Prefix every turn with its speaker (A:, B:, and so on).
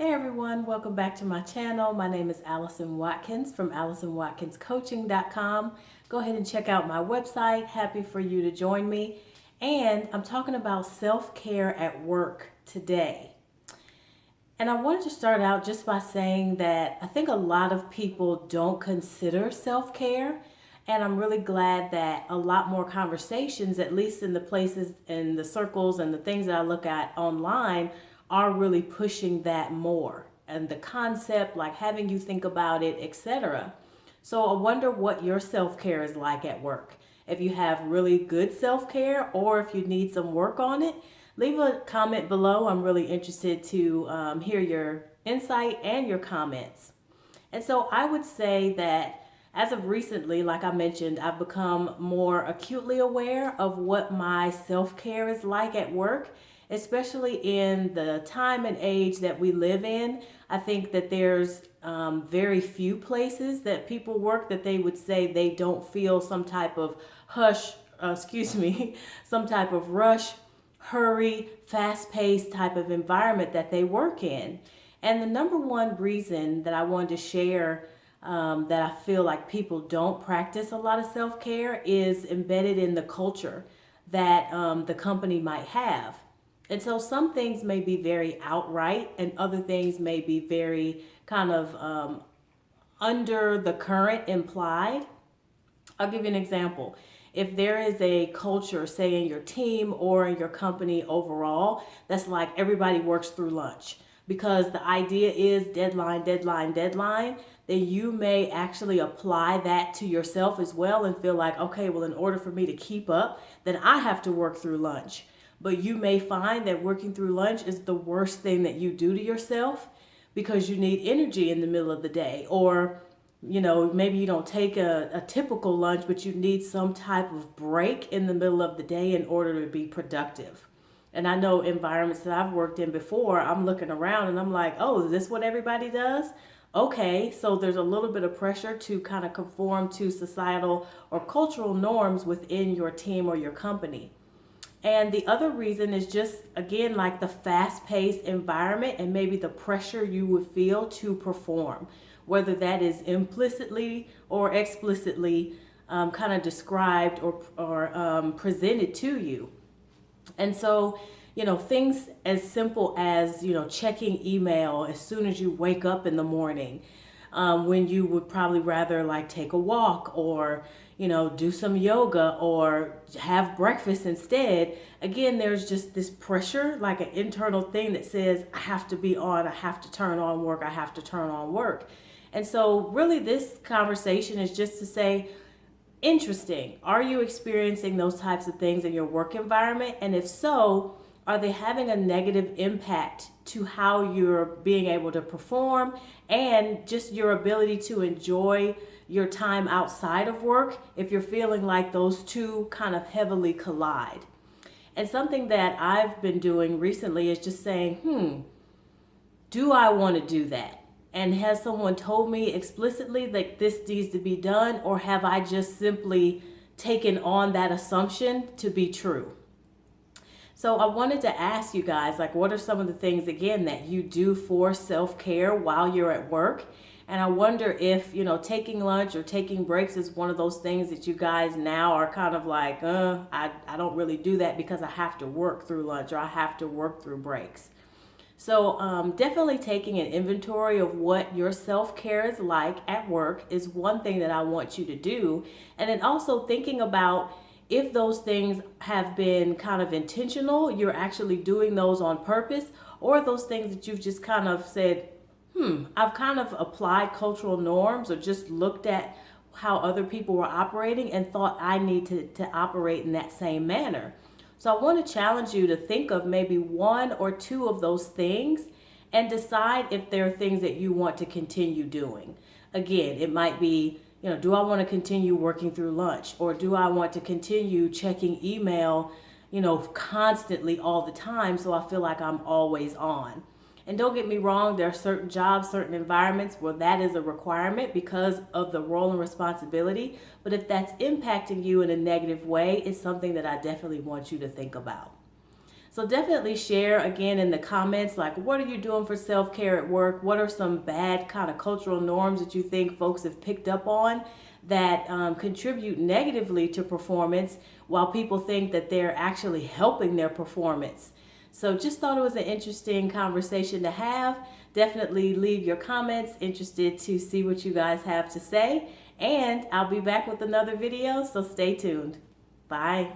A: Hey everyone, welcome back to my channel. My name is Allison Watkins from AllisonWatkinsCoaching.com. Go ahead and check out my website. Happy for you to join me. And I'm talking about self-care at work today. And I wanted to start out just by saying that I think a lot of people don't consider self-care. And I'm really glad that a lot more conversations, at least in the places and the circles and the things that I look at online, are really pushing that more. And the concept, like having you think about it, etc. So I wonder what your self-care is like at work. If you have really good self-care or if you need some work on it, leave a comment below. I'm really interested to hear your insight and your comments. And so I would say that as of recently, like I mentioned, I've become more acutely aware of what my self-care is like at work, especially in the time and age that we live in. I think that there's very few places that people work that they would say they don't feel some type of some type of rush, hurry, fast-paced type of environment that they work in. And the number one reason that I wanted to share that I feel like people don't practice a lot of self-care is embedded in the culture that the company might have. And so some things may be very outright and other things may be very kind of under the current implied. I'll give you an example. If there is a culture, say in your team or in your company overall, that's like everybody works through lunch because the idea is deadline, deadline, deadline, then you may actually apply that to yourself as well and feel like, okay, well, in order for me to keep up, then I have to work through lunch. But you may find that working through lunch is the worst thing that you do to yourself because you need energy in the middle of the day. Or, maybe you don't take a typical lunch, but you need some type of break in the middle of the day in order to be productive. And I know environments that I've worked in before, I'm looking around and I'm like, oh, is this what everybody does? Okay, so there's a little bit of pressure to kind of conform to societal or cultural norms within your team or your company. And the other reason is just, again, like the fast paced environment and maybe the pressure you would feel to perform, whether that is implicitly or explicitly kind of described or presented to you. And so, things as simple as, checking email as soon as you wake up in the morning, when you would probably rather like take a walk or, do some yoga or have breakfast instead. Again, there's just this pressure, like an internal thing that says, I have to be on, I have to turn on work, I have to turn on work. And so really this conversation is just to say, interesting. Are you experiencing those types of things in your work environment? And if so, are they having a negative impact to how you're being able to perform and just your ability to enjoy your time outside of work if you're feeling like those two kind of heavily collide? And something that I've been doing recently is just saying, do I want to do that? And has someone told me explicitly that this needs to be done, or have I just simply taken on that assumption to be true? So I wanted to ask you guys, like, what are some of the things, again, that you do for self-care while you're at work? And I wonder if, taking lunch or taking breaks is one of those things that you guys now are kind of like, I don't really do that because I have to work through lunch or I have to work through breaks. So definitely taking an inventory of what your self-care is like at work is one thing that I want you to do. And then also thinking about if those things have been kind of intentional, you're actually doing those on purpose, or those things that you've just kind of said, I've kind of applied cultural norms or just looked at how other people were operating and thought I need to operate in that same manner. So I want to challenge you to think of maybe one or two of those things and decide if there are things that you want to continue doing. Again, it might be, do I want to continue working through lunch, or do I want to continue checking email, constantly all the time so I feel like I'm always on? And don't get me wrong, there are certain jobs, certain environments where that is a requirement because of the role and responsibility. But if that's impacting you in a negative way, it's something that I definitely want you to think about. So definitely share again in the comments, like, what are you doing for self-care at work? What are some bad kind of cultural norms that you think folks have picked up on that contribute negatively to performance, while people think that they're actually helping their performance? So just thought it was an interesting conversation to have. Definitely leave your comments. Interested to see what you guys have to say. And I'll be back with another video, so stay tuned. Bye.